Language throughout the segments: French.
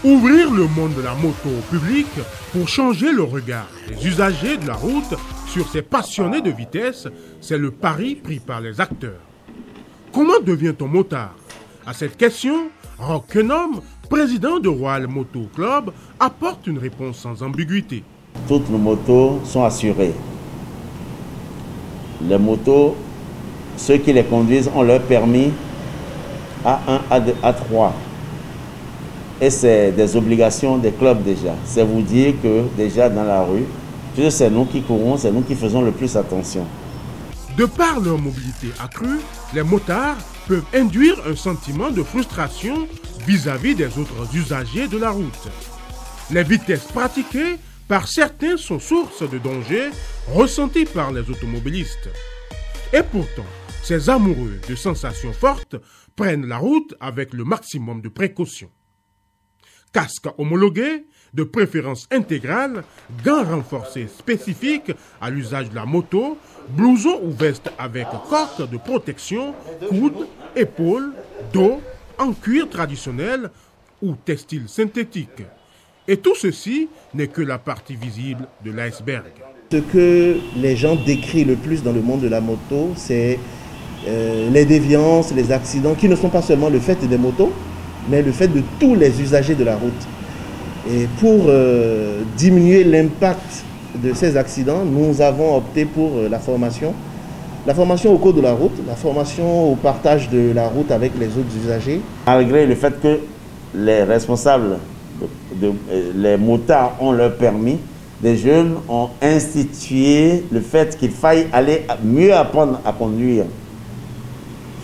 Ouvrir le monde de la moto au public pour changer le regard des usagers de la route sur ces passionnés de vitesse, c'est le pari pris par les acteurs. Comment devient-on motard? À cette question, Roch Kenom, président de Royal Moto Club, apporte une réponse sans ambiguïté. Toutes nos motos sont assurées. Les motos, ceux qui les conduisent ont leur permis A1, A2, A3. Et c'est des obligations des clubs déjà. C'est vous dire que déjà dans la rue, puisque c'est nous qui courons, c'est nous qui faisons le plus attention. De par leur mobilité accrue, les motards peuvent induire un sentiment de frustration vis-à-vis des autres usagers de la route. Les vitesses pratiquées par certains sont source de dangers ressentis par les automobilistes. Et pourtant, ces amoureux de sensations fortes prennent la route avec le maximum de précautions. Casque homologué, de préférence intégrale, gants renforcés spécifiques à l'usage de la moto, blouson ou veste avec coque de protection, coude, épaules, dos, en cuir traditionnel ou textile synthétique. Et tout ceci n'est que la partie visible de l'iceberg. Ce que les gens décrivent le plus dans le monde de la moto, c'est les déviances, les accidents, qui ne sont pas seulement le fait des motos, mais le fait de tous les usagers de la route. Et pour diminuer l'impact de ces accidents, nous avons opté pour la formation au code de la route, la formation au partage de la route avec les autres usagers. Malgré le fait que les responsables, les motards ont leur permis, des jeunes ont institué le fait qu'il faille aller mieux apprendre à conduire.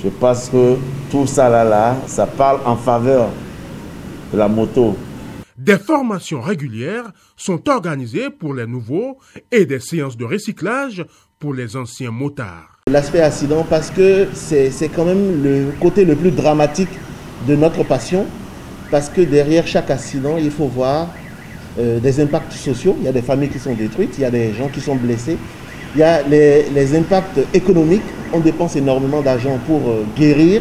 Je pense que tout ça là, ça parle en faveur de la moto. Des formations régulières sont organisées pour les nouveaux et des séances de recyclage pour les anciens motards. L'aspect accident, parce que c'est quand même le côté le plus dramatique de notre passion, parce que derrière chaque accident, il faut voir des impacts sociaux. Il y a des familles qui sont détruites, il y a des gens qui sont blessés. Il y a les impacts économiques, on dépense énormément d'argent pour guérir.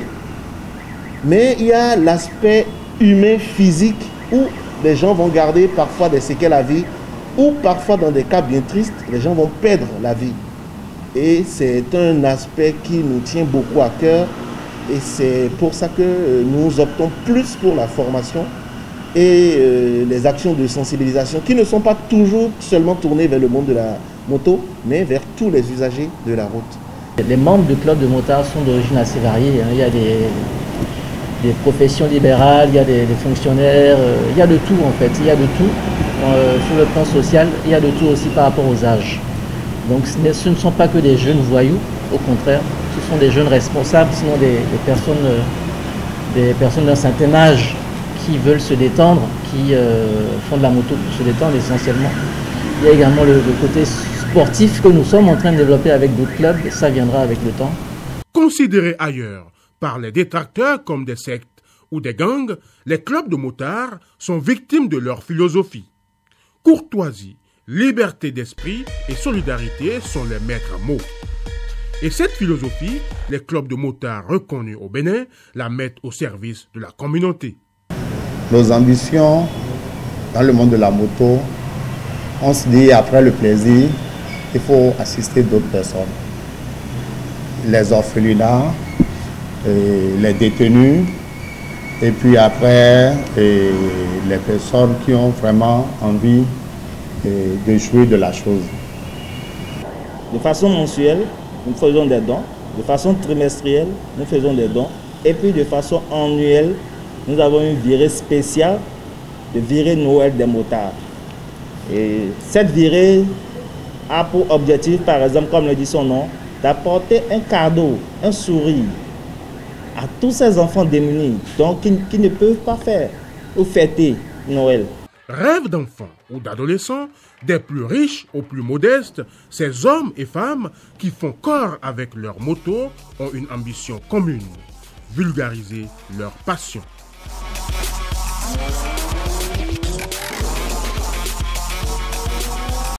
Mais il y a l'aspect humain, physique, où les gens vont garder parfois des séquelles à vie, ou parfois dans des cas bien tristes, les gens vont perdre la vie. Et c'est un aspect qui nous tient beaucoup à cœur. Et c'est pour ça que nous optons plus pour la formation et les actions de sensibilisation qui ne sont pas toujours seulement tournées vers le monde de la moto, mais vers tous les usagers de la route. Les membres du club de motards sont d'origine assez variée. Il y a des professions libérales, il y a des fonctionnaires, il y a de tout en fait, il y a de tout. Sur le plan social, il y a de tout aussi par rapport aux âges. Donc ce ne sont pas que des jeunes voyous, au contraire, ce sont des jeunes responsables, sinon des personnes d'un certain âge qui veulent se détendre, qui font de la moto pour se détendre essentiellement. Il y a également le côté sportif que nous sommes en train de développer avec d'autres clubs, et ça viendra avec le temps. Considérés ailleurs par les détracteurs comme des sectes ou des gangs, les clubs de motards sont victimes de leur philosophie. Courtoisie, liberté d'esprit et solidarité sont les maîtres mots. Et cette philosophie, les clubs de motards reconnus au Bénin la mettent au service de la communauté. Nos ambitions dans le monde de la moto, on se dit après le plaisir, il faut assister d'autres personnes. Les orphelinats, les détenus, et puis après les personnes qui ont vraiment envie de jouer de la chose. De façon mensuelle, nous faisons des dons. De façon trimestrielle, nous faisons des dons. Et puis de façon annuelle, nous avons une virée spéciale, de virée Noël des motards. Et cette virée a pour objectif, par exemple, comme le dit son nom, d'apporter un cadeau, un sourire à tous ces enfants démunis, donc qui ne peuvent pas faire ou fêter Noël. Rêve d'enfants ou d'adolescents, des plus riches aux plus modestes, ces hommes et femmes qui font corps avec leur moto ont une ambition commune, vulgariser leur passion.